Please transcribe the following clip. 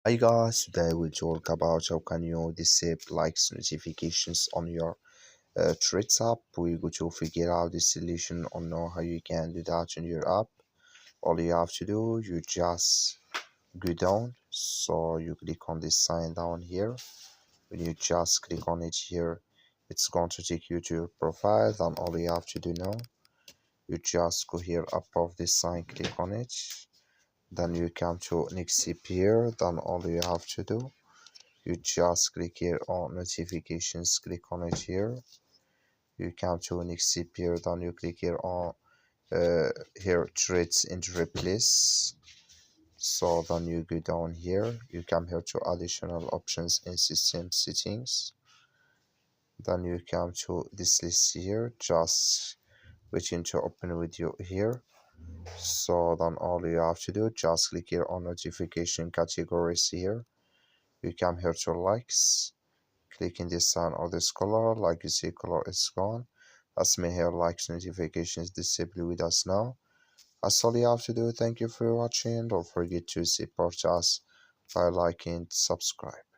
Hi guys, today we'll talk about how can you disable likes notifications on your Threads app. We're going to figure out the solution on how you can do that in your app. All you have to do, you just go down. So you click on this sign down here. When you just click on it here, it's going to take you to your profile. Then all you have to do now, you just go here above this sign, click on it. Then you come to next here. Then all you have to do, you just click here on notifications, click on it here. You come to next here, then you click here on here threads and replace. So then you go down here, you come here to additional options in system settings. Then you come to this list here, just waiting to open with you here. So then all you have to do, just click here on notification categories here. You come here to likes, click in this sign or this color. Like you see, color is gone. As may here likes notifications disable with us now. That's all you have to do. Thank you for watching. Don't forget to support us by liking, subscribe.